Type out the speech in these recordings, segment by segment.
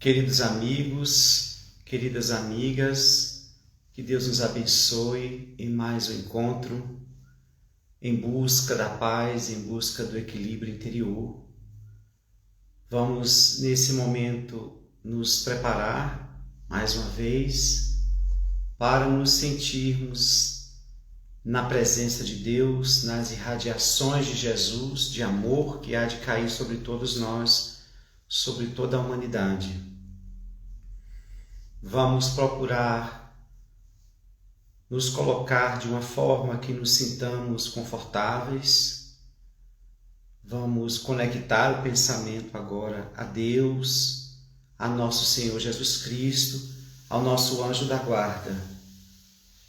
Queridos amigos, queridas amigas, que Deus nos abençoe em mais um encontro em busca da paz, em busca do equilíbrio interior. Vamos, nesse momento, nos preparar mais uma vez para nos sentirmos na presença de Deus, nas irradiações de Jesus, de amor que há de cair sobre todos nós, sobre toda a humanidade. Vamos procurar nos colocar de uma forma que nos sintamos confortáveis. Vamos conectar o pensamento agora a Deus, a nosso Senhor Jesus Cristo, ao nosso anjo da guarda,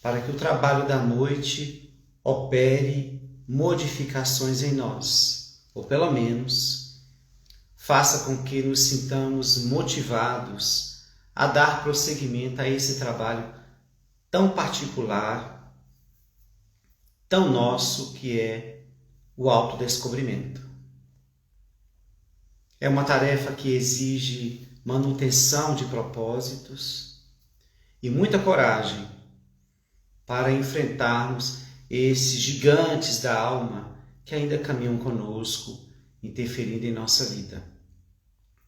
para que o trabalho da noite opere modificações em nós, ou pelo menos faça com que nos sintamos motivados a dar prosseguimento a esse trabalho tão particular, tão nosso, que é o autodescobrimento. É uma tarefa que exige manutenção de propósitos e muita coragem para enfrentarmos esses gigantes da alma que ainda caminham conosco, interferindo em nossa vida.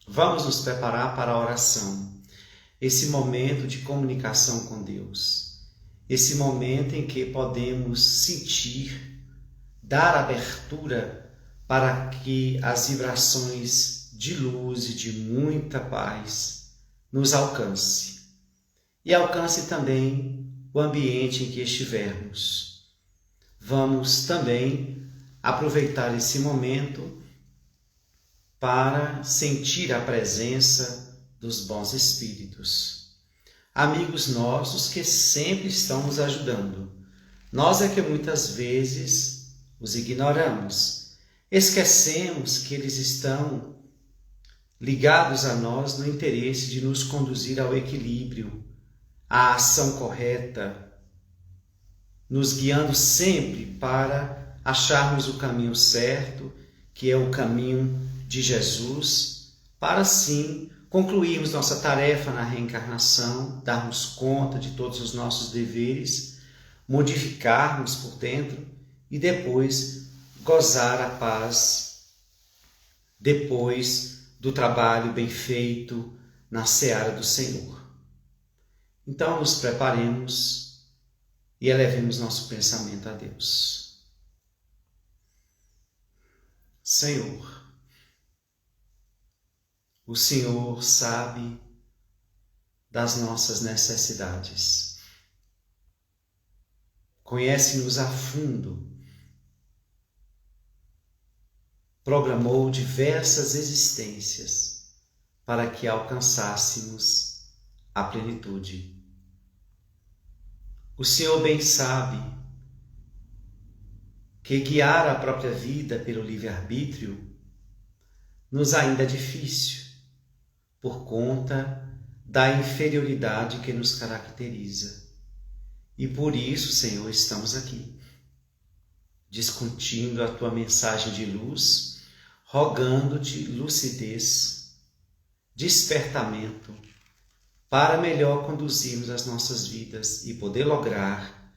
Vamos nos preparar para a oração. Esse momento de comunicação com Deus, esse momento em que podemos sentir, dar abertura para que as vibrações de luz e de muita paz nos alcance e alcance também o ambiente em que estivermos. Vamos também aproveitar esse momento para sentir a presença dos bons espíritos, amigos nossos que sempre estão nos ajudando. Nós é que muitas vezes os ignoramos, esquecemos que eles estão ligados a nós no interesse de nos conduzir ao equilíbrio, à ação correta, nos guiando sempre para acharmos o caminho certo, que é o caminho de Jesus, para assim concluirmos nossa tarefa na reencarnação, darmos conta de todos os nossos deveres, modificarmos por dentro e depois gozar a paz depois do trabalho bem feito na seara do Senhor. Então nos preparemos e elevemos nosso pensamento a Deus. Senhor, o Senhor sabe das nossas necessidades. Conhece-nos a fundo. Programou diversas existências para que alcançássemos a plenitude. O Senhor bem sabe que guiar a própria vida pelo livre-arbítrio nos ainda é difícil, por conta da inferioridade que nos caracteriza. E por isso, Senhor, estamos aqui, discutindo a Tua mensagem de luz, rogando-te lucidez, despertamento, para melhor conduzirmos as nossas vidas e poder lograr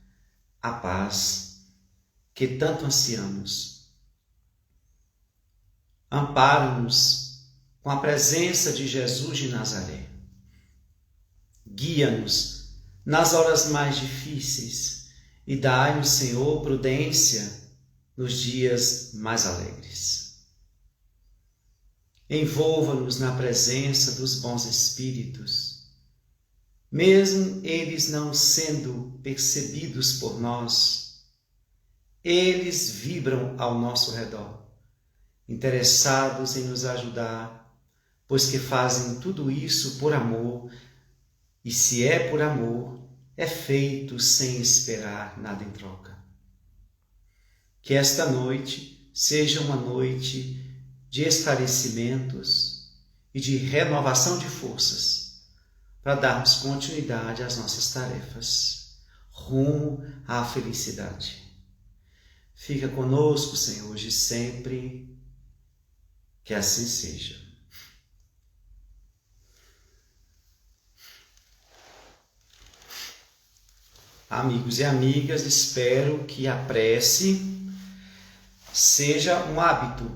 a paz que tanto ansiamos. Ampara-nos com a presença de Jesus de Nazaré. Guia-nos nas horas mais difíceis e dai-nos, Senhor, prudência nos dias mais alegres. Envolva-nos na presença dos bons espíritos, mesmo eles não sendo percebidos por nós, eles vibram ao nosso redor, interessados em nos ajudar, pois que fazem tudo isso por amor, e se é por amor, é feito sem esperar nada em troca. Que esta noite seja uma noite de esclarecimentos e de renovação de forças, para darmos continuidade às nossas tarefas, rumo à felicidade. Fica conosco, Senhor, hoje e sempre, que assim seja. amigos e amigas, espero que a prece seja um hábito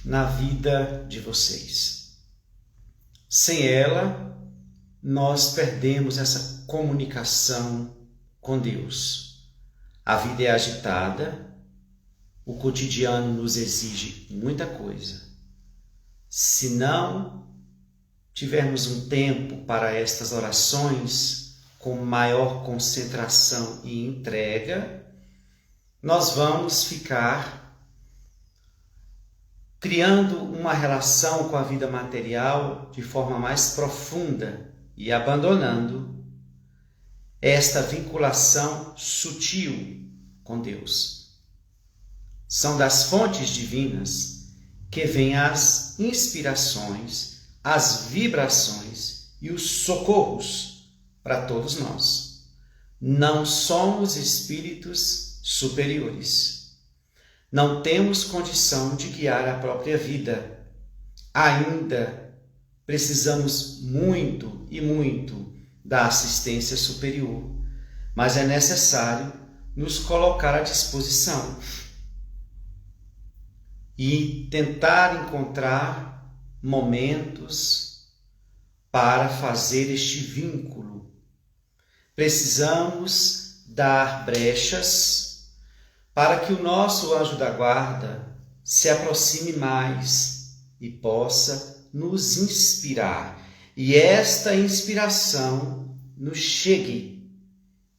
na vida de vocês. Sem ela, nós perdemos essa comunicação com Deus. A vida é agitada, o cotidiano nos exige muita coisa. Se não tivermos um tempo para estas orações com maior concentração e entrega, nós vamos ficar criando uma relação com a vida material de forma mais profunda e abandonando esta vinculação sutil com Deus. São das fontes divinas que vêm as inspirações, as vibrações e os socorros para todos nós. Não somos espíritos superiores. Não temos condição de guiar a própria vida. Ainda precisamos muito e muito da assistência superior, mas é necessário nos colocar à disposição e tentar encontrar momentos para fazer este vínculo. Precisamos dar brechas para que o nosso anjo da guarda se aproxime mais e possa nos inspirar. E esta inspiração nos chegue,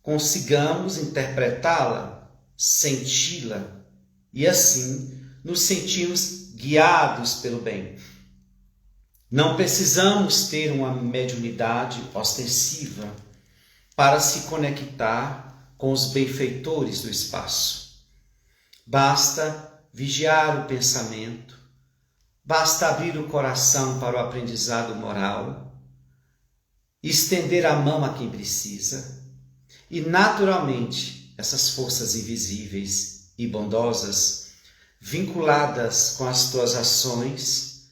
consigamos interpretá-la, senti-la e assim nos sentimos guiados pelo bem. Não precisamos ter uma mediunidade ostensiva para se conectar com os benfeitores do espaço. Basta vigiar o pensamento, basta abrir o coração para o aprendizado moral, estender a mão a quem precisa e, naturalmente, essas forças invisíveis e bondosas, vinculadas com as tuas ações,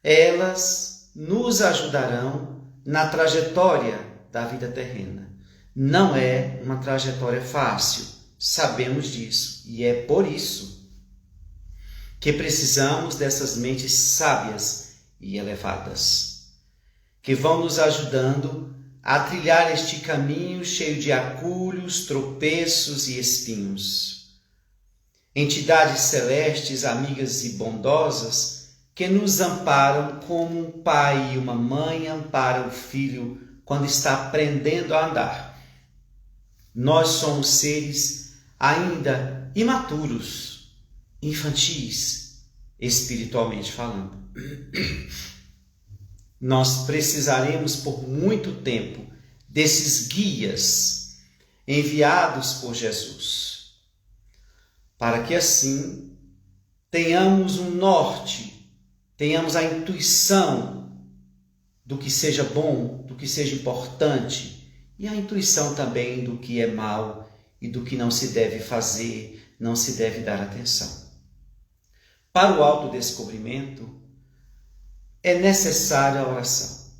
elas nos ajudarão na trajetória da vida terrena. Não é uma trajetória fácil, sabemos disso, e é por isso que precisamos dessas mentes sábias e elevadas, que vão nos ajudando a trilhar este caminho cheio de acúlios, tropeços e espinhos. Entidades celestes, amigas e bondosas, que nos amparam como um pai e uma mãe amparam o filho quando está aprendendo a andar. Nós somos seres ainda imaturos, infantis, espiritualmente falando. Nós precisaremos por muito tempo desses guias enviados por Jesus, para que assim tenhamos um norte, tenhamos a intuição do que seja bom, do que seja importante, e a intuição também do que é mal e do que não se deve fazer, não se deve dar atenção. Para o autodescobrimento, é necessária a oração,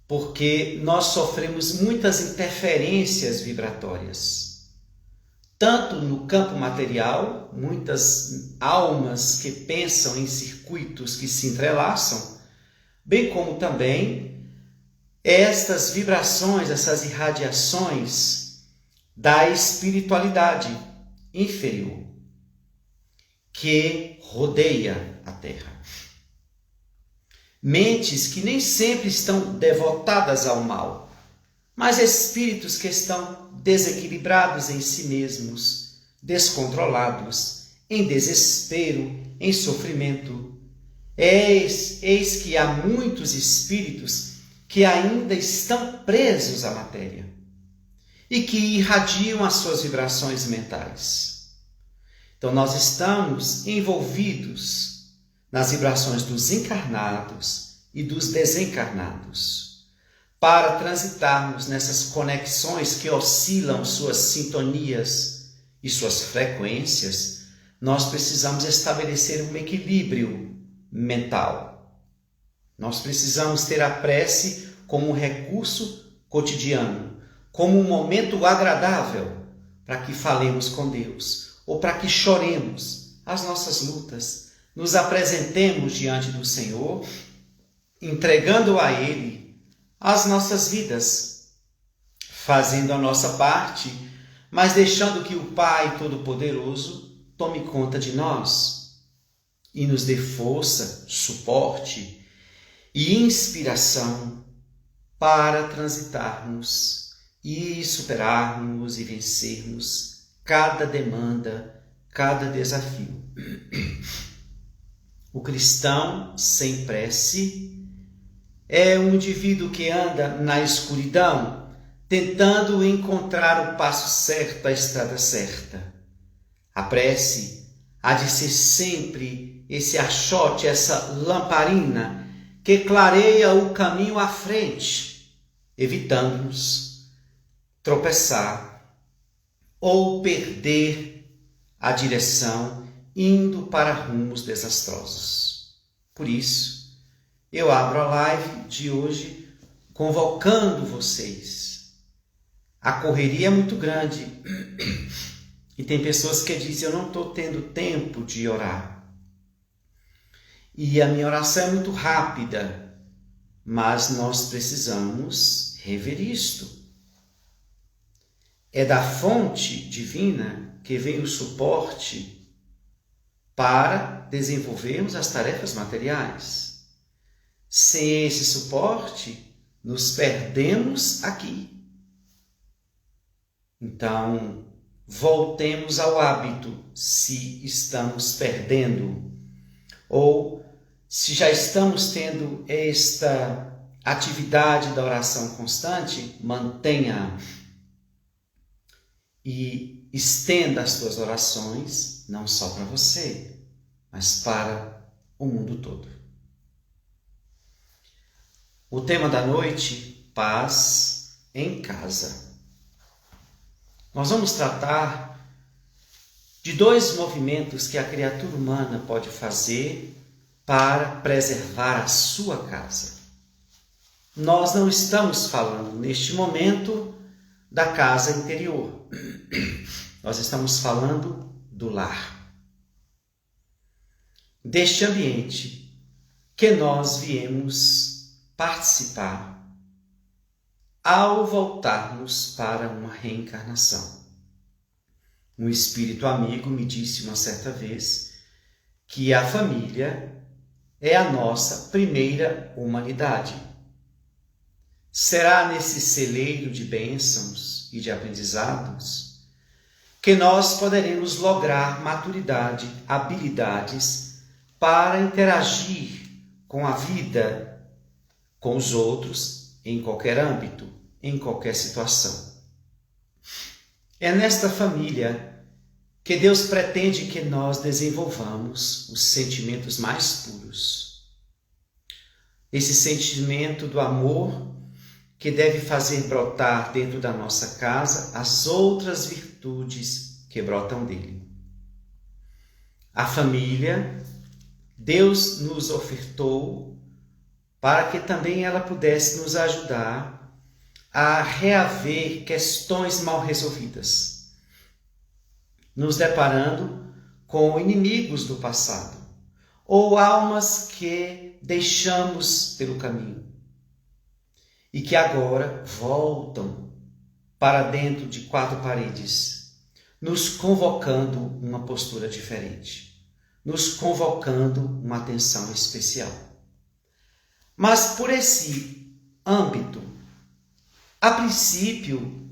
porque nós sofremos muitas interferências vibratórias, tanto no campo material, muitas almas que pensam em circuitos que se entrelaçam, bem como também estas vibrações, essas irradiações da espiritualidade inferior que rodeia a Terra. Mentes que nem sempre estão devotadas ao mal, mas espíritos que estão desequilibrados em si mesmos, descontrolados, em desespero, em sofrimento. Eis que há muitos espíritos que ainda estão presos à matéria e que irradiam as suas vibrações mentais. Então nós estamos envolvidos nas vibrações dos encarnados e dos desencarnados. Para transitarmos nessas conexões que oscilam suas sintonias e suas frequências, nós precisamos estabelecer um equilíbrio mental. Nós precisamos ter a prece como um recurso cotidiano, como um momento agradável para que falemos com Deus ou para que choremos as nossas lutas, nos apresentemos diante do Senhor, entregando a Ele as nossas vidas, fazendo a nossa parte, mas deixando que o Pai Todo-Poderoso tome conta de nós e nos dê força, suporte e inspiração para transitarmos e superarmos e vencermos cada demanda, cada desafio. O cristão sem prece é um indivíduo que anda na escuridão, tentando encontrar o passo certo, a estrada certa. A prece há de ser sempre esse achote, essa lamparina que clareia o caminho à frente, evitando-nos tropeçar ou perder a direção, indo para rumos desastrosos. Por isso, eu abro a live de hoje convocando vocês. A correria é muito grande e tem pessoas que dizem: eu não estou tendo tempo de orar. E a minha oração é muito rápida, mas nós precisamos rever isto. É da fonte divina que vem o suporte para desenvolvermos as tarefas materiais. Sem esse suporte, nos perdemos aqui. Então, voltemos ao hábito, se estamos perdendo, ou se já estamos tendo esta atividade da oração constante, mantenha e estenda as tuas orações, não só para você, mas para o mundo todo. O tema da noite: paz em casa. Nós vamos tratar de dois movimentos que a criatura humana pode fazer para preservar a sua casa. Nós não estamos falando neste momento da casa interior. Nós estamos falando do lar. Deste ambiente que nós viemos participar ao voltarmos para uma reencarnação. Um espírito amigo me disse uma certa vez que a família é a nossa primeira humanidade. Será nesse celeiro de bênçãos e de aprendizados que nós poderemos lograr maturidade, habilidades para interagir com a vida, com os outros, em qualquer âmbito, em qualquer situação. É nesta família que Deus pretende que nós desenvolvamos os sentimentos mais puros. Esse sentimento do amor que deve fazer brotar dentro da nossa casa as outras virtudes que brotam dele. A família, Deus nos ofertou para que também ela pudesse nos ajudar a reaver questões mal resolvidas, nos deparando com inimigos do passado ou almas que deixamos pelo caminho e que agora voltam para dentro de quatro paredes, nos convocando uma postura diferente, nos convocando uma atenção especial. Mas por esse âmbito, a princípio,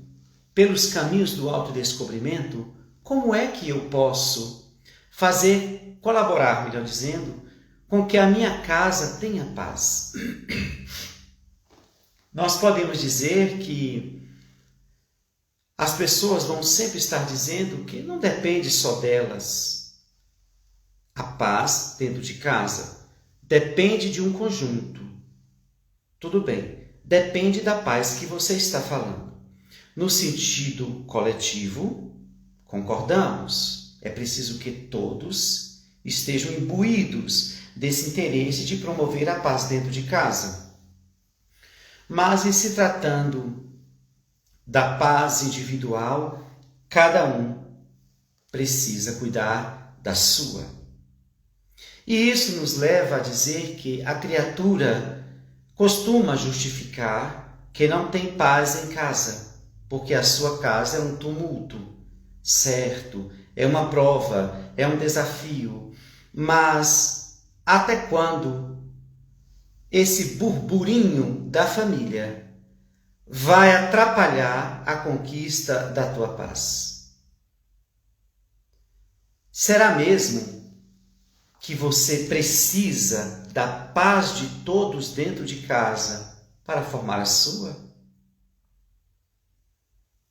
pelos caminhos do autodescobrimento, como é que eu posso colaborar, melhor dizendo, com que a minha casa tenha paz? Nós podemos dizer que as pessoas vão sempre estar dizendo que não depende só delas. A paz dentro de casa depende de um conjunto. Tudo bem. Depende da paz que você está falando. No sentido coletivo, concordamos. É preciso que todos estejam imbuídos desse interesse de promover a paz dentro de casa. Mas em se tratando da paz individual, cada um precisa cuidar da sua. E isso nos leva a dizer que a criatura costuma justificar que não tem paz em casa, porque a sua casa é um tumulto, certo? É uma prova, é um desafio. Mas até quando esse burburinho da família vai atrapalhar a conquista da tua paz? Será mesmo que você precisa da paz de todos dentro de casa para formar a sua?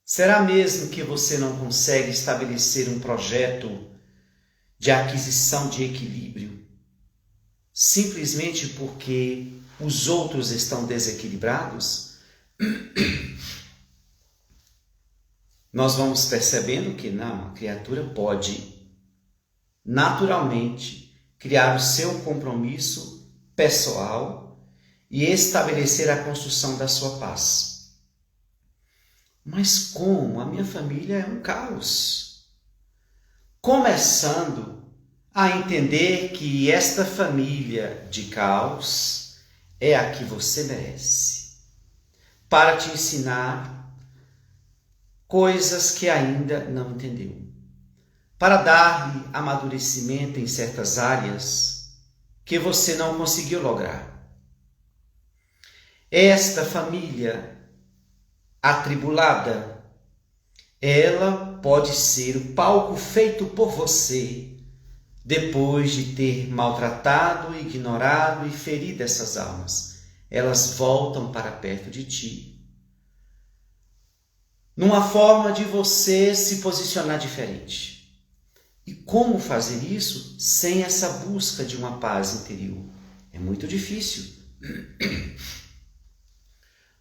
Será mesmo que você não consegue estabelecer um projeto de aquisição de equilíbrio simplesmente porque os outros estão desequilibrados? Nós vamos percebendo que não, a criatura pode naturalmente criar o seu compromisso pessoal e estabelecer a construção da sua paz. Mas como? A minha família é um caos. Começando a entender que esta família de caos é a que você merece, para te ensinar coisas que ainda não entendeu, para dar-lhe amadurecimento em certas áreas que você não conseguiu lograr. Esta família atribulada, ela pode ser o palco feito por você depois de ter maltratado, ignorado e ferido essas almas. Elas voltam para perto de ti, numa forma de você se posicionar diferente. E como fazer isso sem essa busca de uma paz interior? É muito difícil.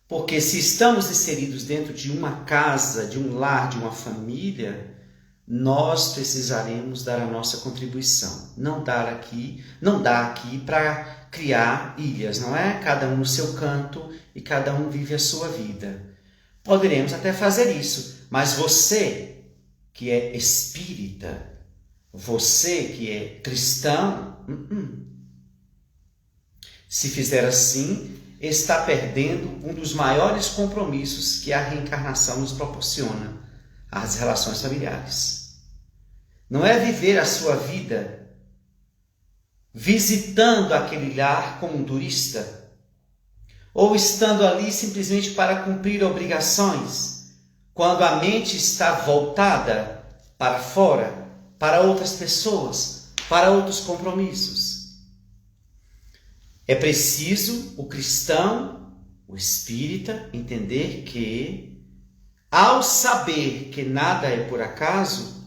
Porque se estamos inseridos dentro de uma casa, de um lar, de uma família, nós precisaremos dar a nossa contribuição. Não dá aqui para criar ilhas, não é? Cada um no seu canto e cada um vive a sua vida. Poderemos até fazer isso, mas você que é espírita, você que é cristão, se fizer assim, está perdendo um dos maiores compromissos que a reencarnação nos proporciona, as relações familiares. Não é viver a sua vida visitando aquele lar como um turista, ou estando ali simplesmente para cumprir obrigações, quando a mente está voltada para fora, para outras pessoas, para outros compromissos. É preciso o cristão, o espírita, entender que, ao saber que nada é por acaso,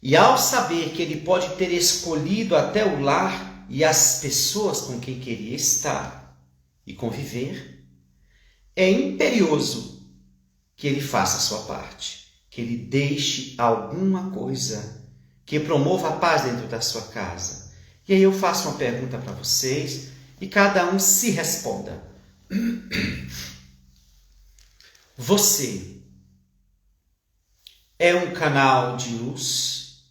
e ao saber que ele pode ter escolhido até o lar e as pessoas com quem queria estar e conviver, é imperioso que ele faça a sua parte, que ele deixe alguma coisa que promova a paz dentro da sua casa. E aí eu faço uma pergunta para vocês e cada um se responda. Você é um canal de luz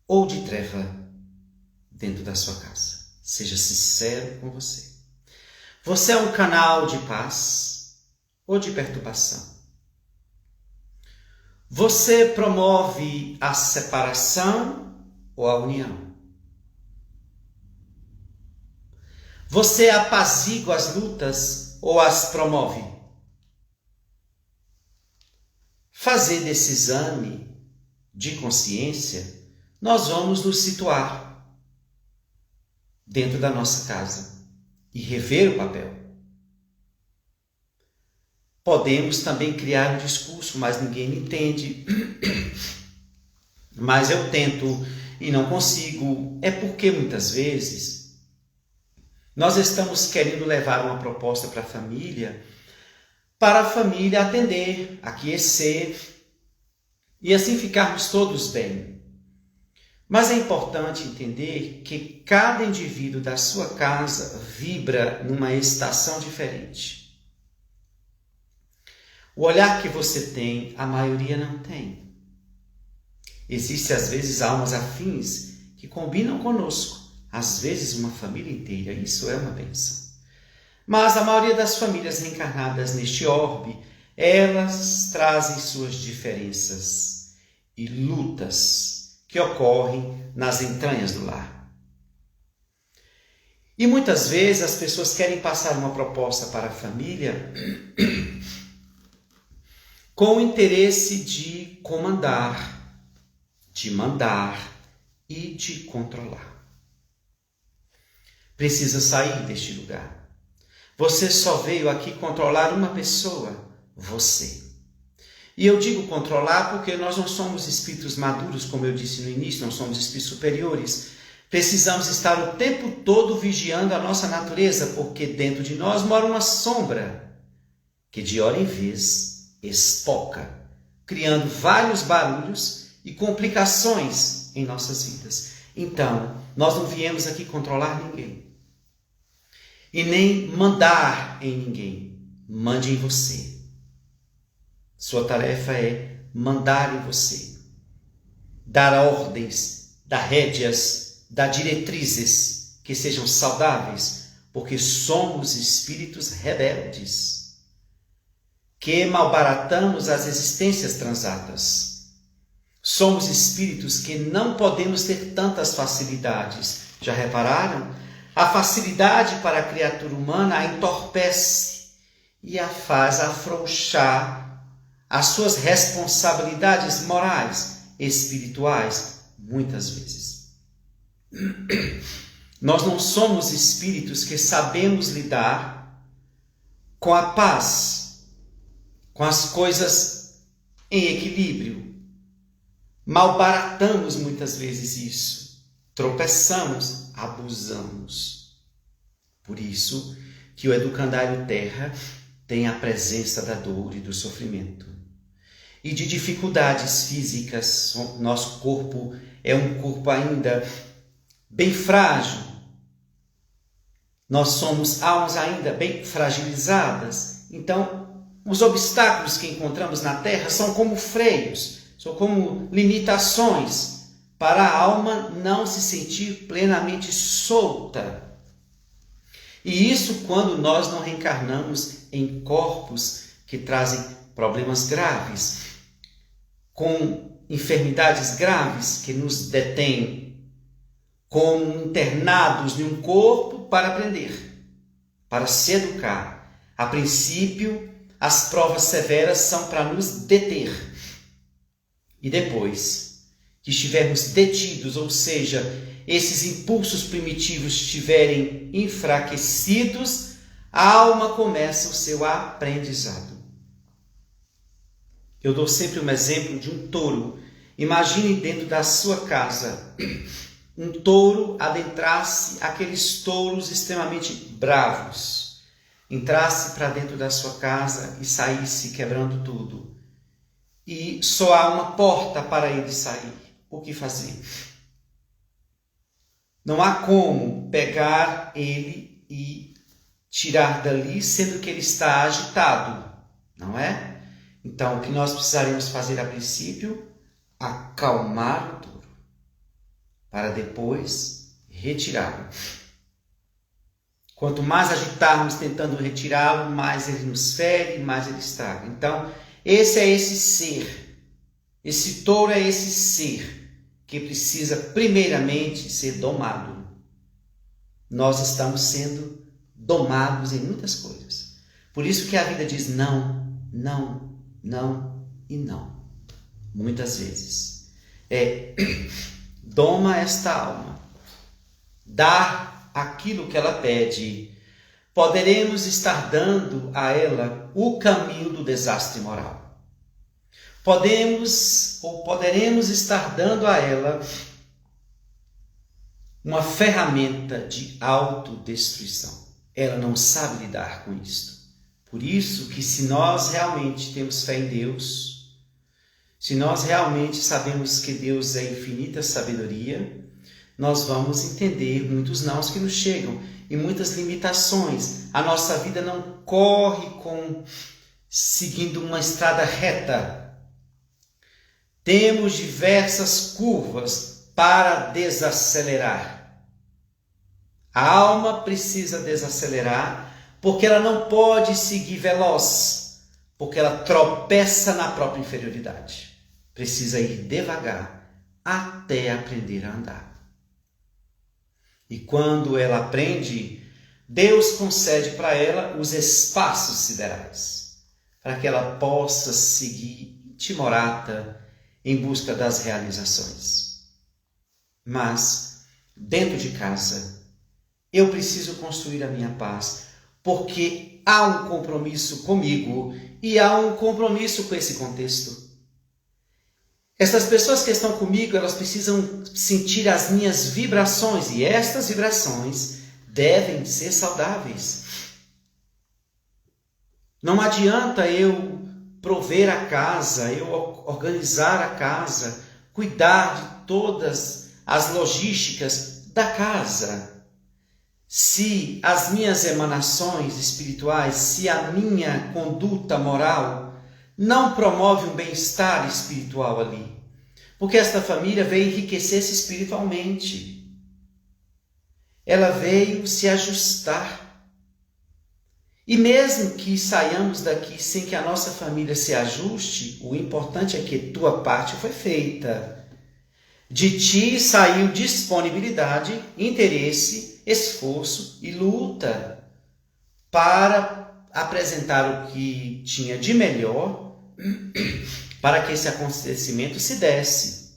ou de treva dentro da sua casa? Seja sincero com você. Você é um canal de paz ou de perturbação? Você promove a separação ou a união? Você apazigua as lutas ou as promove? Fazer desse exame de consciência, nós vamos nos situar dentro da nossa casa e rever o papel. Podemos também criar um discurso, mas ninguém me entende. Mas eu tento e não consigo. É porque muitas vezes nós estamos querendo levar uma proposta para a família atender, aquecer e assim ficarmos todos bem. Mas é importante entender que cada indivíduo da sua casa vibra numa estação diferente. O olhar que você tem, a maioria não tem. Existem, às vezes, almas afins que combinam conosco. Às vezes, uma família inteira. Isso é uma bênção. Mas a maioria das famílias reencarnadas neste orbe, elas trazem suas diferenças e lutas que ocorrem nas entranhas do lar. E muitas vezes as pessoas querem passar uma proposta para a família com o interesse de comandar, de mandar e de controlar. Precisa sair deste lugar. Você só veio aqui controlar uma pessoa, você. E eu digo controlar porque nós não somos espíritos maduros, como eu disse no início, não somos espíritos superiores. Precisamos estar o tempo todo vigiando a nossa natureza, porque dentro de nós mora uma sombra que de hora em vez espoca, criando vários barulhos e complicações em nossas vidas. Então, nós não viemos aqui controlar ninguém e nem mandar em ninguém. Mande em você. Sua tarefa é mandar em você, dar ordens, dar rédeas, dar diretrizes que sejam saudáveis, porque somos espíritos rebeldes, que malbaratamos as existências transatas. Somos espíritos que não podemos ter tantas facilidades. Já repararam? A facilidade para a criatura humana a entorpece e a faz afrouxar as suas responsabilidades morais, espirituais, muitas vezes. Nós não somos espíritos que sabemos lidar com a paz, com as coisas em equilíbrio. Malbaratamos muitas vezes isso. Tropeçamos, abusamos. Por isso que o educandário Terra tem a presença da dor e do sofrimento e de dificuldades físicas. Nosso corpo é um corpo ainda bem frágil. Nós somos almas ainda bem fragilizadas. Então, os obstáculos que encontramos na Terra são como freios, são como limitações para a alma não se sentir plenamente solta. E isso quando nós não reencarnamos em corpos que trazem problemas graves, com enfermidades graves que nos detêm, como internados em um corpo para aprender, para se educar. A princípio, as provas severas são para nos deter. E depois que estivermos detidos, ou seja, esses impulsos primitivos estiverem enfraquecidos, a alma começa o seu aprendizado. Eu dou sempre um exemplo de um touro. Imagine dentro da sua casa um touro adentrasse aqueles touros extremamente bravos, entrasse para dentro da sua casa e saísse quebrando tudo. E só há uma porta para ele sair. O que fazer? Não há como pegar ele e tirar dali, sendo que ele está agitado, não é? Então, o que nós precisaremos fazer a princípio? Acalmar o touro, para depois retirá-lo. Quanto mais agitarmos tentando retirá-lo, mais ele nos fere, mais ele estraga. Então, esse é esse ser, esse touro é esse ser que precisa primeiramente ser domado. Nós estamos sendo domados em muitas coisas. Por isso que a vida diz não, não, não e não. Muitas vezes. Doma esta alma. Dá aquilo que ela pede. Poderemos estar dando a ela o caminho do desastre moral. Poderemos estar dando a ela uma ferramenta de autodestruição. Ela não sabe lidar com isto. Por isso que se nós realmente temos fé em Deus, se nós realmente sabemos que Deus é infinita sabedoria, nós vamos entender muitos nãos que nos chegam e muitas limitações. A nossa vida não corre com seguindo uma estrada reta. Temos diversas curvas para desacelerar. A alma precisa desacelerar porque ela não pode seguir veloz, porque ela tropeça na própria inferioridade. Precisa ir devagar até aprender a andar. E quando ela aprende, Deus concede para ela os espaços siderais, para que ela possa seguir timorata em busca das realizações. Mas, dentro de casa, eu preciso construir a minha paz, porque há um compromisso comigo e há um compromisso com esse contexto. Essas pessoas que estão comigo, elas precisam sentir as minhas vibrações, e estas vibrações devem ser saudáveis. Não adianta eu prover a casa, eu organizar a casa, cuidar de todas as logísticas da casa, se as minhas emanações espirituais, se a minha conduta moral não promove um bem-estar espiritual ali. Porque esta família veio enriquecer-se espiritualmente. Ela veio se ajustar. E mesmo que saiamos daqui sem que a nossa família se ajuste, o importante é que tua parte foi feita. De ti saiu disponibilidade, interesse, esforço e luta para apresentar o que tinha de melhor para que esse acontecimento se desse.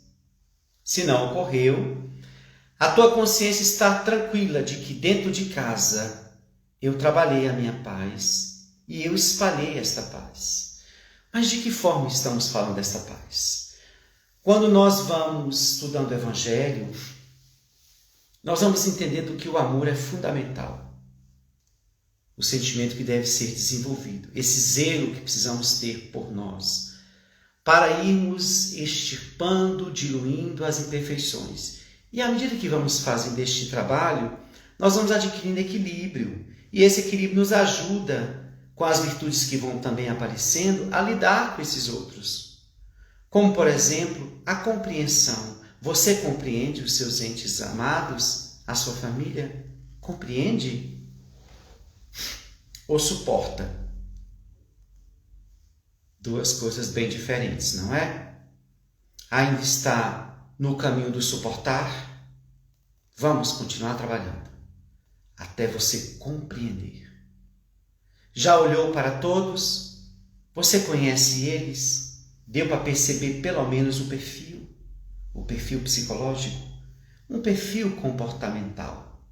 Se não ocorreu, a tua consciência está tranquila de que dentro de casa eu trabalhei a minha paz e eu espalhei esta paz. Mas de que forma estamos falando desta paz? Quando nós vamos estudando o Evangelho, nós vamos entendendo que o amor é fundamental. O sentimento que deve ser desenvolvido, esse zelo que precisamos ter por nós, para irmos extirpando, diluindo as imperfeições. E à medida que vamos fazendo este trabalho, nós vamos adquirindo equilíbrio. E esse equilíbrio nos ajuda, com as virtudes que vão também aparecendo, a lidar com esses outros. Como, por exemplo, a compreensão. Você compreende os seus entes amados, a sua família? Compreende? Ou suporta? Duas coisas bem diferentes, não é? Ainda está no caminho do suportar? Vamos continuar trabalhando até você compreender. Já olhou para todos? Você conhece eles? Deu para perceber pelo menos o perfil psicológico, um perfil comportamental,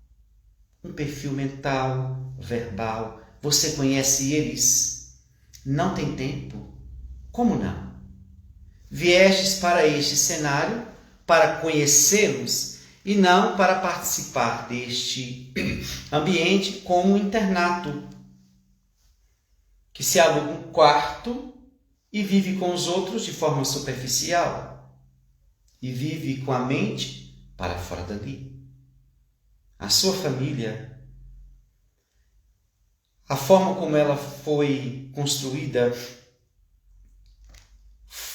um perfil mental, verbal. Você conhece eles? Não tem tempo? Como não? Viestes para este cenário para conhecê-los e não para participar deste ambiente como um internato, que se aluga um quarto e vive com os outros de forma superficial e vive com a mente para fora dali. A sua família, a forma como ela foi construída,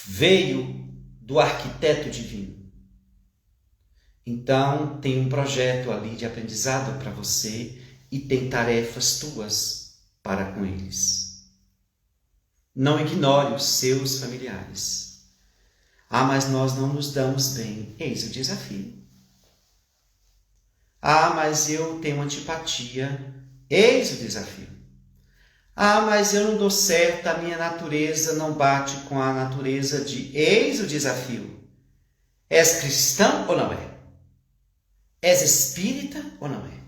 veio do arquiteto divino. Então, tem um projeto ali de aprendizado para você e tem tarefas tuas para com eles. Não ignore os seus familiares. Ah, mas nós não nos damos bem. Eis o desafio. Ah, mas eu tenho antipatia. Eis o desafio. Ah, mas eu não dou certo, a minha natureza não bate com a natureza de... Eis o desafio. És cristão ou não é? És espírita ou não é?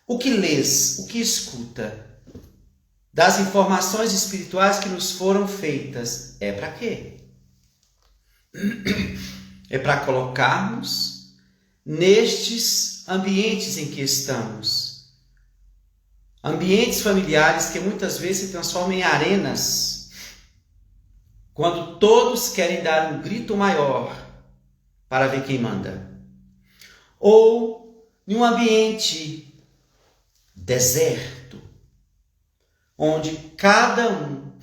O que lês, o que escuta, das informações espirituais que nos foram feitas, é para quê? É para colocarmos nestes ambientes em que estamos. Ambientes familiares que muitas vezes se transformam em arenas, quando todos querem dar um grito maior para ver quem manda. Ou em um ambiente deserto, onde cada um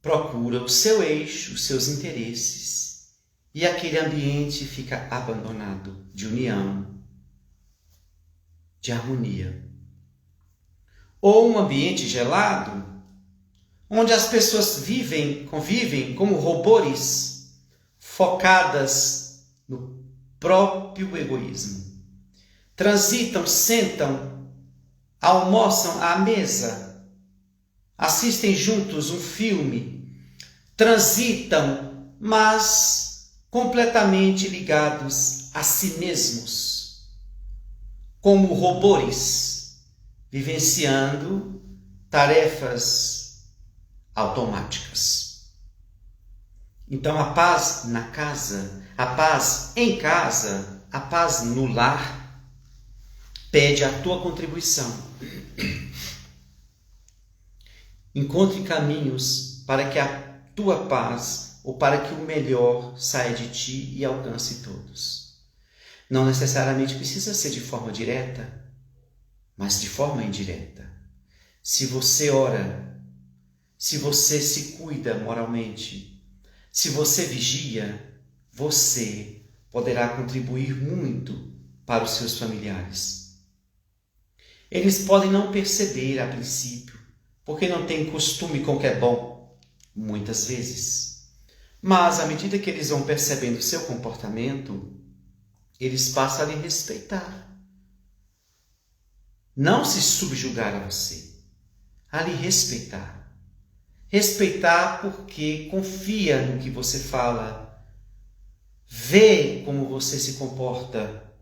procura o seu eixo, os seus interesses, e aquele ambiente fica abandonado de união, de harmonia. Ou um ambiente gelado, onde as pessoas convivem como robôs, focadas no próprio egoísmo. Transitam, sentam, almoçam à mesa, assistem juntos um filme, transitam, mas completamente ligados a si mesmos, como robôs, vivenciando tarefas automáticas. Então a paz na casa, a paz em casa, a paz no lar, pede a tua contribuição. Encontre caminhos para que a tua paz, ou para que o melhor saia de ti e alcance todos. Não necessariamente precisa ser de forma direta, mas de forma indireta. Se você ora, se você se cuida moralmente, se você vigia, você poderá contribuir muito para os seus familiares. Eles podem não perceber a princípio, porque não têm costume com o que é bom, muitas vezes. Mas à medida que eles vão percebendo o seu comportamento, eles passam a lhe respeitar. Não se subjugar a você, a lhe respeitar. Respeitar porque confia no que você fala, vê como você se comporta,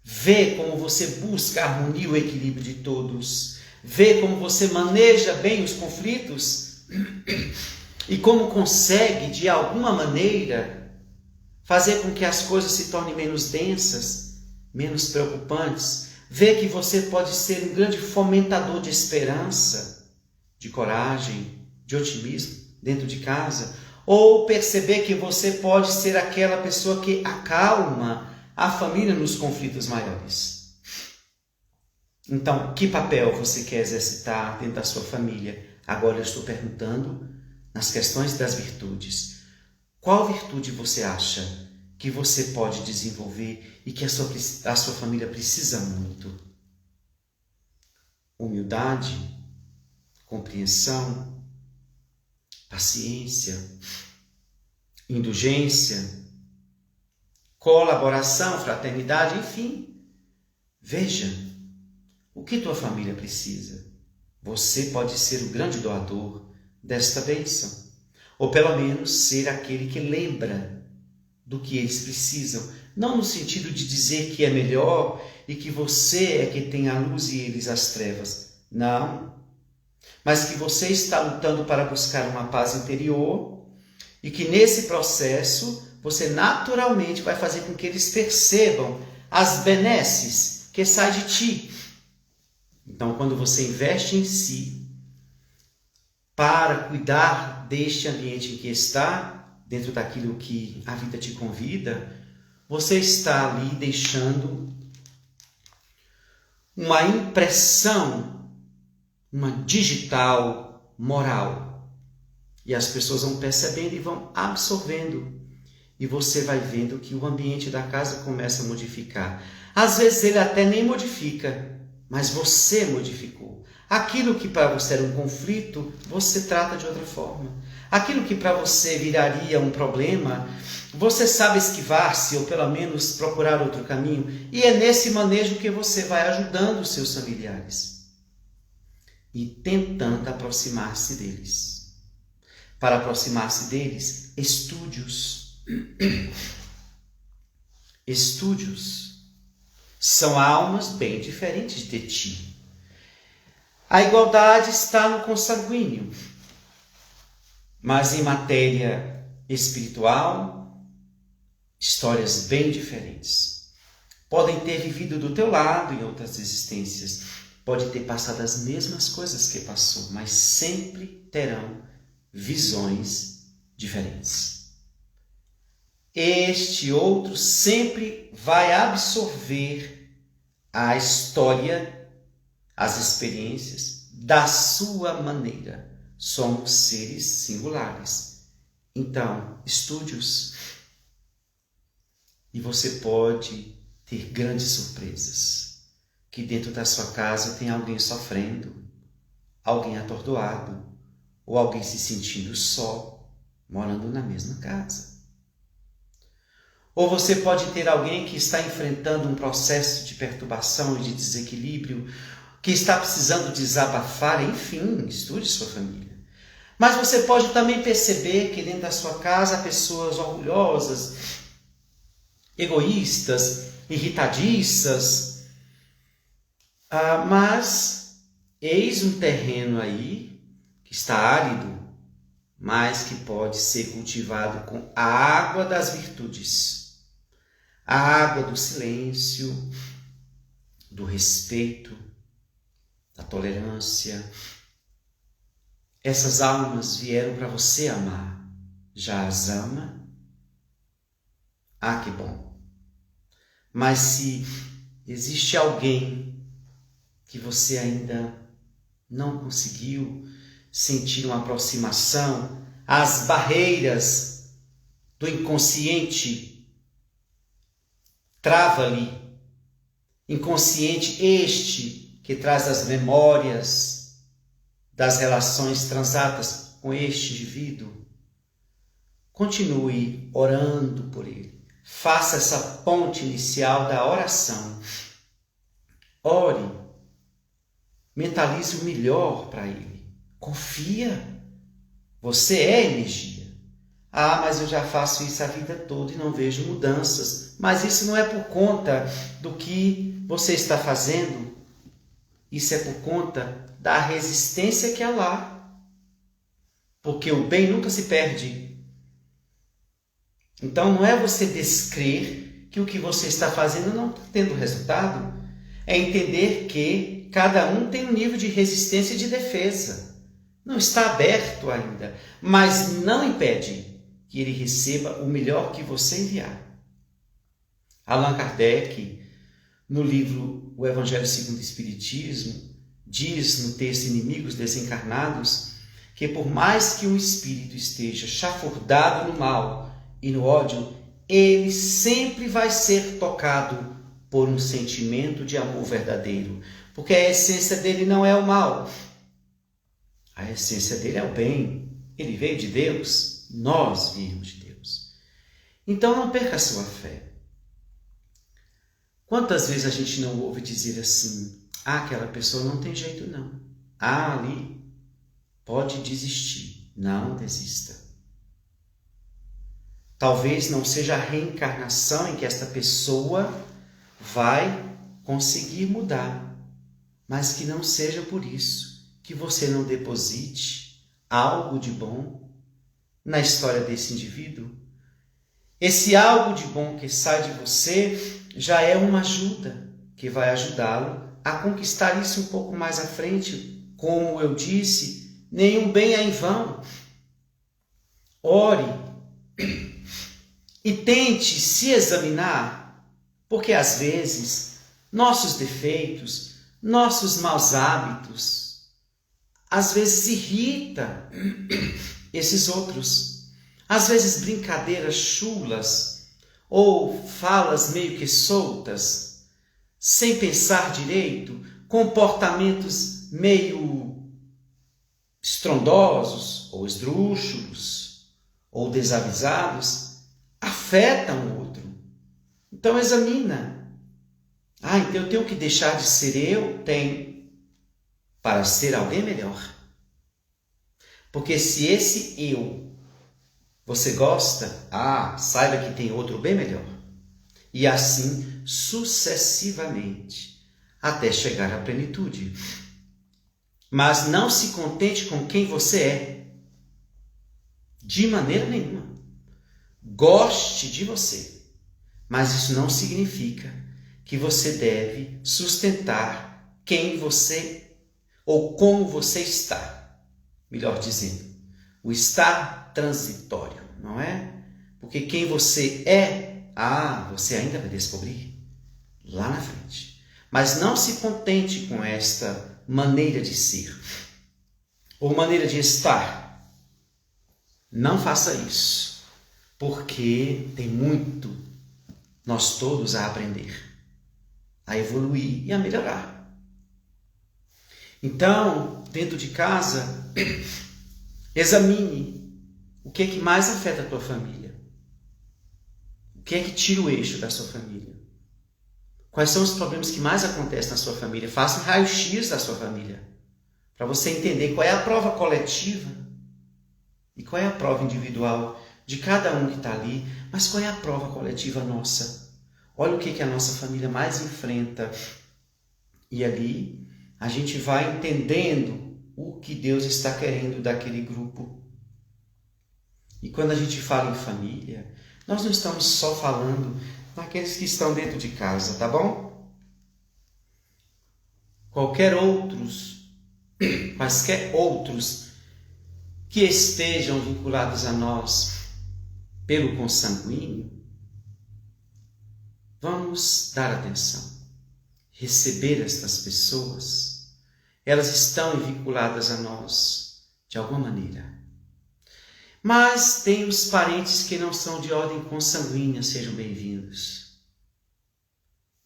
vê como você busca a harmonia e o equilíbrio de todos, vê como você maneja bem os conflitos e como consegue, de alguma maneira, fazer com que as coisas se tornem menos densas, menos preocupantes. Vê que você pode ser um grande fomentador de esperança, de coragem, de otimismo dentro de casa. Ou perceber que você pode ser aquela pessoa que acalma a família nos conflitos maiores. Então, que papel você quer exercitar dentro da sua família? Agora eu estou perguntando nas questões das virtudes. Qual virtude você acha que você pode desenvolver e que a sua família precisa muito? Humildade, compreensão, paciência, indulgência, colaboração, fraternidade, enfim. Veja, o que tua família precisa? Você pode ser o grande doador desta bênção, ou pelo menos ser aquele que lembra do que eles precisam, não no sentido de dizer que é melhor e que você é que tem a luz e eles as trevas, não, mas que você está lutando para buscar uma paz interior e que nesse processo você naturalmente vai fazer com que eles percebam as benesses que saem de ti. Então, quando você investe em si para cuidar deste ambiente em que está, dentro daquilo que a vida te convida, você está ali deixando uma impressão, uma digital moral. E as pessoas vão percebendo e vão absorvendo. E você vai vendo que o ambiente da casa começa a modificar. Às vezes ele até nem modifica, mas você modificou. Aquilo que para você era um conflito, você trata de outra forma. Aquilo que para você viraria um problema, você sabe esquivar-se ou pelo menos procurar outro caminho. E é nesse manejo que você vai ajudando os seus familiares e tentando aproximar-se deles. Para aproximar-se deles, estúdios. Estúdios são almas bem diferentes de ti. A igualdade está no consanguíneo, mas em matéria espiritual, histórias bem diferentes. Podem ter vivido do teu lado em outras existências, pode ter passado as mesmas coisas que passou, mas sempre terão visões diferentes. Este outro sempre vai absorver a história, as experiências da sua maneira, somos seres singulares. Então, estude-os e você pode ter grandes surpresas. Que dentro da sua casa tem alguém sofrendo, alguém atordoado, ou alguém se sentindo só, morando na mesma casa. Ou você pode ter alguém que está enfrentando um processo de perturbação e de desequilíbrio, que está precisando desabafar, enfim, estude sua família. Mas você pode também perceber que dentro da sua casa há pessoas orgulhosas, egoístas, irritadiças, mas eis um terreno aí que está árido, mas que pode ser cultivado com a água das virtudes, a água do silêncio, do respeito, da tolerância. Essas almas vieram para você amar. Já as ama? Ah, que bom. Mas se existe alguém que você ainda não conseguiu sentir uma aproximação, as barreiras do inconsciente trava ali. Inconsciente este que traz as memórias das relações transatas com este indivíduo. Continue orando por ele. Faça essa ponte inicial da oração. Ore. Mentalize o melhor para ele. Confia. Você é energia. Ah, mas eu já faço isso a vida toda e não vejo mudanças. Mas isso não é por conta do que você está fazendo. Isso é por conta da resistência que há lá. Porque o bem nunca se perde. Então não é você descrer que o que você está fazendo não está tendo resultado. É entender que cada um tem um nível de resistência e de defesa. Não está aberto ainda, mas não impede que ele receba o melhor que você enviar. Allan Kardec, no livro O Evangelho segundo o Espiritismo, diz no texto Inimigos Desencarnados que por mais que um espírito esteja chafurdado no mal e no ódio, ele sempre vai ser tocado por um sentimento de amor verdadeiro, porque a essência dele não é o mal, a essência dele é o bem. Ele veio de Deus, nós viemos de Deus. Então não perca a sua fé. Quantas vezes a gente não ouve dizer assim: ah, aquela pessoa não tem jeito não, ah, ali pode desistir. Não desista. Talvez não seja a reencarnação em que esta pessoa vai conseguir mudar, mas que não seja por isso que você não deposite algo de bom na história desse indivíduo. Esse algo de bom que sai de você já é uma ajuda que vai ajudá-lo a conquistar isso um pouco mais à frente. Como eu disse, nenhum bem é em vão. Ore e tente se examinar, porque às vezes nossos defeitos, nossos maus hábitos, às vezes irrita esses outros. Às vezes brincadeiras chulas ou falas meio que soltas, sem pensar direito, comportamentos meio estrondosos ou esdrúxulos ou desavisados, afetam o outro. Então examina. Ah, então eu tenho que deixar de ser eu? Tem. Para ser alguém melhor. Porque se esse eu você gosta, saiba que tem outro bem melhor. E assim sucessivamente, até chegar à plenitude. Mas não se contente com quem você é. De maneira nenhuma. Goste de você. Mas isso não significa que você deve sustentar quem você ou como você está. Melhor dizendo, o estar transitório, não é? Porque quem você é, você ainda vai descobrir lá na frente. Mas não se contente com esta maneira de ser. ou maneira de estar. Não faça isso, porque tem muito nós todos a aprender, a evoluir e a melhorar. Então, dentro de casa, examine o que é que mais afeta a tua família. O que é que tira o eixo da sua família? Quais são os problemas que mais acontecem na sua família? Faça um raio-x da sua família, para você entender qual é a prova coletiva e qual é a prova individual de cada um que está ali, mas qual é a prova coletiva nossa. Olha o que a nossa família mais enfrenta. E ali a gente vai entendendo o que Deus está querendo daquele grupo. E quando a gente fala em família, nós não estamos só falando naqueles que estão dentro de casa, tá bom? Quaisquer outros que estejam vinculados a nós pelo consanguíneo, vamos dar atenção. Receber estas pessoas, elas estão vinculadas a nós de alguma maneira. Mas tem os parentes que não são de ordem consanguínea, sejam bem-vindos.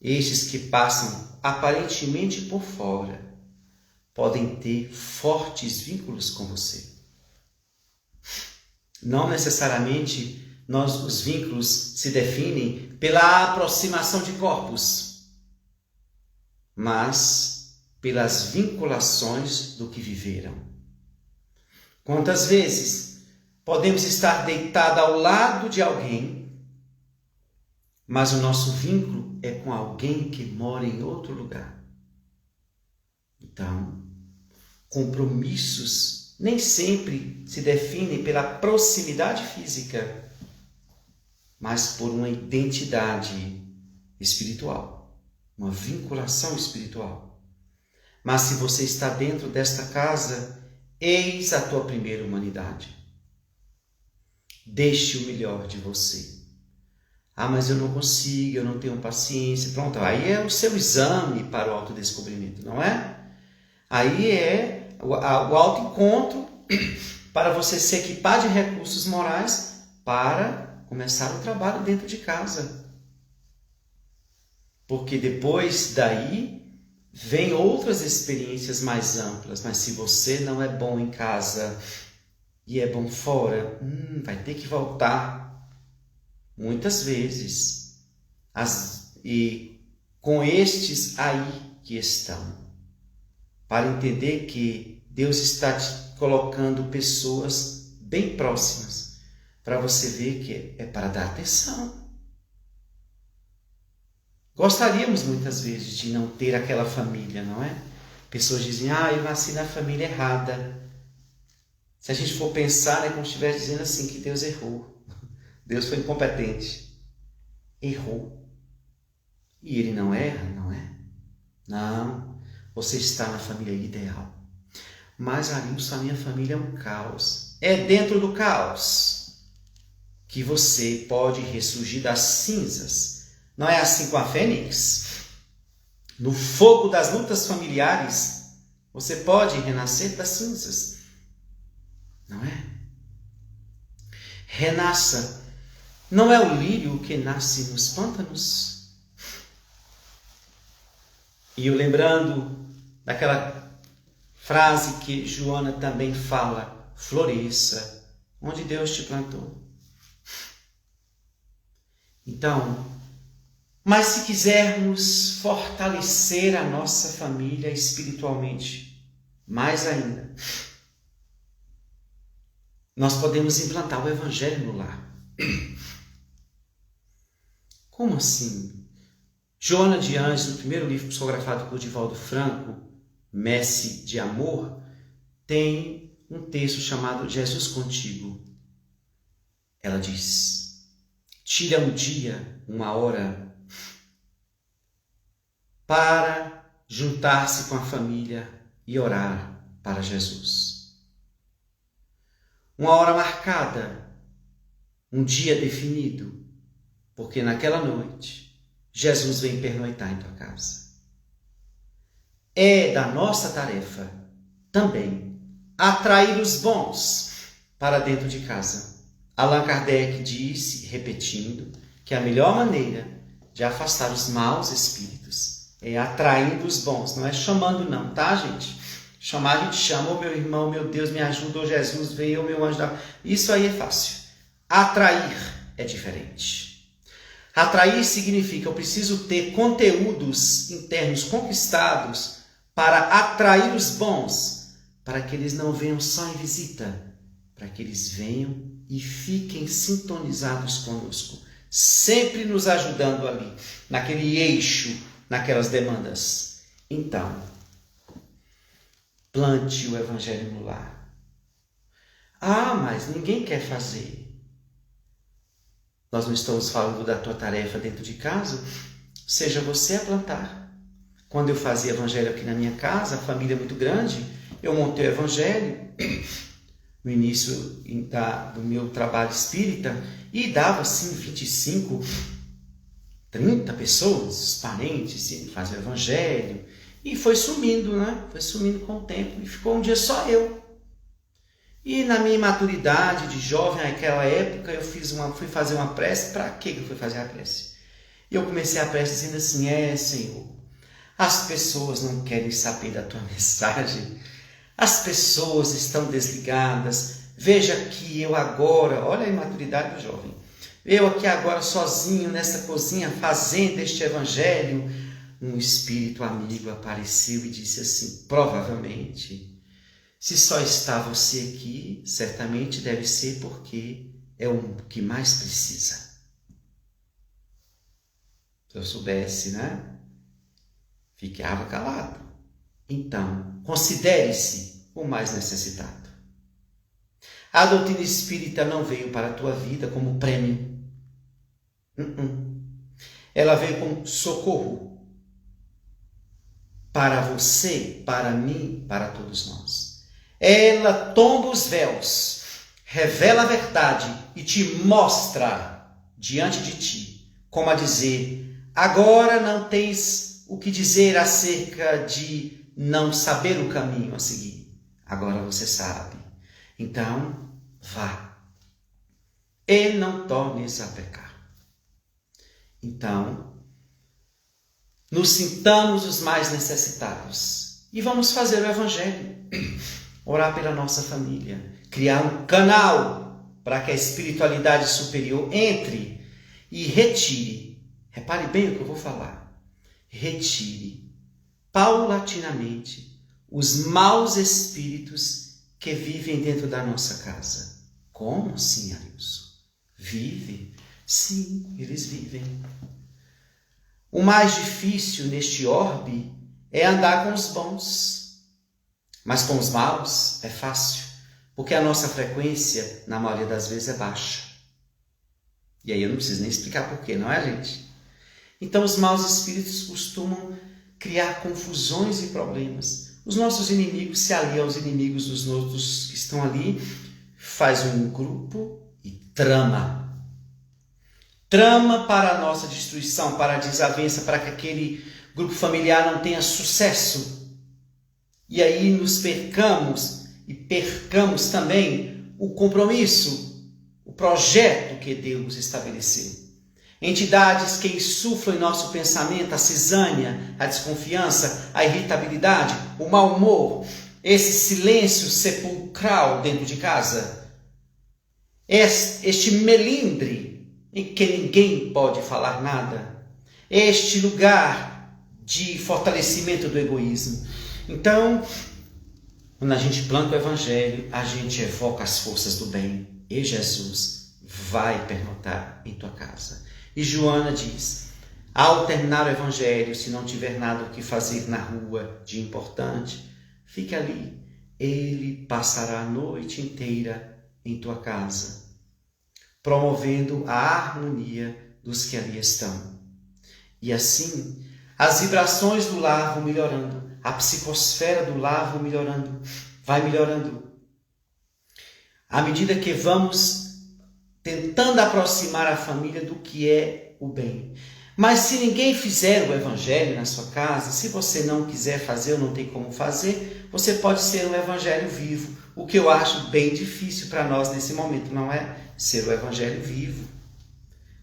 Estes que passam aparentemente por fora, podem ter fortes vínculos com você. Não necessariamente os vínculos se definem pela aproximação de corpos, mas pelas vinculações do que viveram. Quantas vezes podemos estar deitados ao lado de alguém, mas o nosso vínculo é com alguém que mora em outro lugar. Então, compromissos nem sempre se definem pela proximidade física, mas por uma identidade espiritual, uma vinculação espiritual. Mas se você está dentro desta casa, eis a tua primeira humanidade. Deixe o melhor de você. Ah, mas eu não consigo, eu não tenho paciência. Pronto, aí é o seu exame para o autodescobrimento, não é? Aí é o autoencontro para você se equipar de recursos morais para começar o trabalho dentro de casa. Porque depois daí vem outras experiências mais amplas. Mas se você não é bom em casa e é bom fora, vai ter que voltar muitas vezes. E com estes aí que estão. Para entender que Deus está te colocando pessoas bem próximas, para você ver que é para dar atenção. Gostaríamos muitas vezes de não ter aquela família, não é? Pessoas dizem, eu nasci na família errada. Se a gente for pensar, é como se estivesse dizendo assim, que Deus errou. Deus foi incompetente. Errou. E Ele não erra, não é? Não. Você está na família ideal. Mas, Arilson, a minha família é um caos. É dentro do caos que você pode ressurgir das cinzas. Não é assim com a fênix? No fogo das lutas familiares, você pode renascer das cinzas. Não é? Renasça. Não é o lírio que nasce nos pântanos? E eu lembrando daquela frase que Joana também fala, floresça onde Deus te plantou. Então, mas se quisermos fortalecer a nossa família espiritualmente, mais ainda, nós podemos implantar o Evangelho no lar. Como assim? Joana de Anjos, no primeiro livro psicografado por Divaldo Franco, Messe de Amor, tem um texto chamado Jesus Contigo. Ela diz, tira um dia, uma hora, para juntar-se com a família e orar para Jesus. Uma hora marcada, um dia definido, porque naquela noite Jesus vem pernoitar em tua casa. É da nossa tarefa também atrair os bons para dentro de casa. Allan Kardec disse, repetindo, que a melhor maneira de afastar os maus espíritos é atraindo os bons. Não é chamando não, tá, gente? Chamar a gente chama, ô meu irmão, meu Deus, me ajuda, ô Jesus, veio, ô meu anjo da... Isso aí é fácil. Atrair é diferente. Atrair significa eu preciso ter conteúdos internos conquistados para atrair os bons, para que eles não venham só em visita, para que eles venham e fiquem sintonizados conosco, sempre nos ajudando ali, naquele eixo, naquelas demandas. Então, plante o Evangelho no lar. Ah, mas ninguém quer fazer. Nós não estamos falando da tua tarefa dentro de casa? Seja você a plantar. Quando eu fazia Evangelho aqui na minha casa, a família é muito grande, eu montei o Evangelho no início do meu trabalho espírita e dava assim 25, 30 pessoas, os parentes, fazer o Evangelho. E foi sumindo, né? Foi sumindo com o tempo. E ficou um dia só eu. E na minha imaturidade de jovem, naquela época, eu fui fazer uma prece. Para que eu fui fazer a prece? E eu comecei a prece dizendo assim, Senhor, as pessoas não querem saber da tua mensagem. As pessoas estão desligadas. Veja que eu agora, olha a imaturidade do jovem. Eu aqui agora sozinho nessa cozinha fazendo este Evangelho. Um espírito amigo apareceu e disse assim, provavelmente, se só está você aqui, certamente deve ser porque é o que mais precisa. Se eu soubesse, né? Ficava calado. Então, considere-se o mais necessitado. A doutrina espírita não veio para a tua vida como prêmio. Ela veio como socorro. Para você, para mim, para todos nós. Ela tomba os véus, revela a verdade e te mostra diante de ti, como a dizer, agora não tens o que dizer acerca de não saber o caminho a seguir. Agora você sabe. Então, vá. E não tornes a pecar. Então, nos sintamos os mais necessitados e vamos fazer o Evangelho, orar pela nossa família, criar um canal para que a espiritualidade superior entre e retire, repare bem o que eu vou falar, retire paulatinamente os maus espíritos que vivem dentro da nossa casa. Como assim, Arilson? Vive? Sim, eles vivem. O mais difícil neste orbe é andar com os bons. Mas com os maus é fácil, porque a nossa frequência, na maioria das vezes, é baixa. E aí eu não preciso nem explicar porquê, não é, gente? Então os maus espíritos costumam criar confusões e problemas. Os nossos inimigos se aliam aos inimigos dos outros que estão ali, faz um grupo e trama. Trama para a nossa destruição, para a desavença, para que aquele grupo familiar não tenha sucesso. E aí nos percamos e percamos também o compromisso, o projeto que Deus estabeleceu. Entidades que insuflam em nosso pensamento a cisânia, a desconfiança, a irritabilidade, o mau humor, esse silêncio sepulcral dentro de casa, este melindre em que ninguém pode falar nada, este lugar de fortalecimento do egoísmo. Então, quando a gente planta o Evangelho, a gente evoca as forças do bem, e Jesus vai pernotar em tua casa. E Joana diz, ao terminar o Evangelho, se não tiver nada o que fazer na rua de importante, fique ali, ele passará a noite inteira em tua casa, promovendo a harmonia dos que ali estão. E assim, as vibrações do lar vão melhorando, a psicosfera do lar vai melhorando. À medida que vamos tentando aproximar a família do que é o bem. Mas se ninguém fizer o Evangelho na sua casa, se você não quiser fazer ou não tem como fazer, você pode ser um Evangelho vivo, O que eu acho bem difícil para nós nesse momento, não é? Ser o evangelho vivo.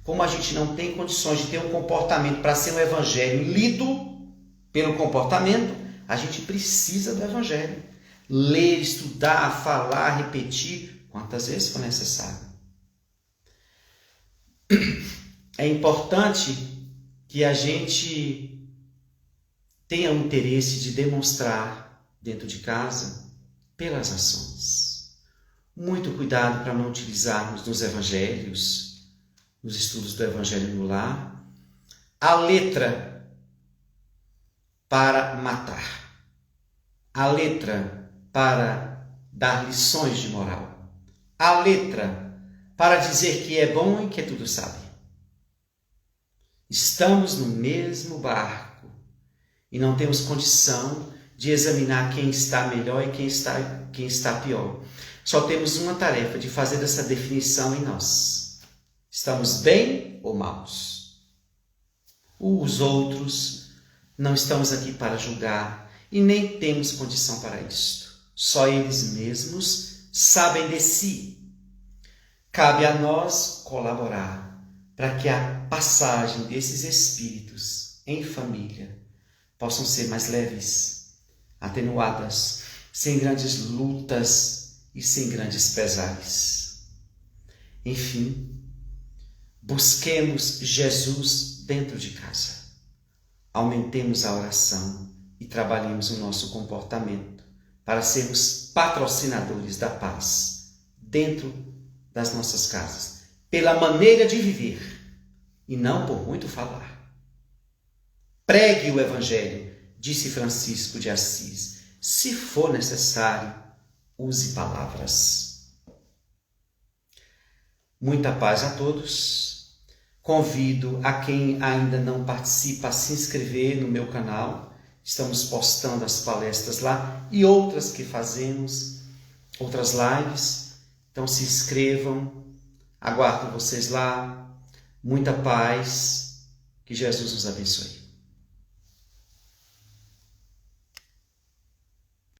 Como a gente não tem condições de ter um comportamento para ser um evangelho lido pelo comportamento, a gente precisa do evangelho. Ler, estudar, falar, repetir, quantas vezes for necessário. É importante que a gente tenha o interesse de demonstrar dentro de casa pelas ações. Muito cuidado para não utilizarmos nos evangelhos, nos estudos do evangelho no lar, a letra para matar, a letra para dar lições de moral, a letra para dizer que é bom e que tudo sabe. Estamos no mesmo barco e não temos condição de examinar quem está melhor e quem está pior. Só temos uma tarefa de fazer essa definição em nós. Estamos bem ou maus? Os outros não estamos aqui para julgar e nem temos condição para isto. Só eles mesmos sabem de si. Cabe a nós colaborar para que a passagem desses espíritos em família possam ser mais leves, atenuadas, sem grandes lutas e sem grandes pesares. Enfim, busquemos Jesus dentro de casa. Aumentemos a oração e trabalhemos o nosso comportamento para sermos patrocinadores da paz dentro das nossas casas, pela maneira de viver e não por muito falar. Pregue o evangelho, disse Francisco de Assis. Se for necessário, use palavras. Muita paz a todos. Convido a quem ainda não participa a se inscrever no meu canal. Estamos postando as palestras lá e outras que fazemos, outras lives. Então se inscrevam. Aguardo vocês lá. Muita paz. Que Jesus nos abençoe.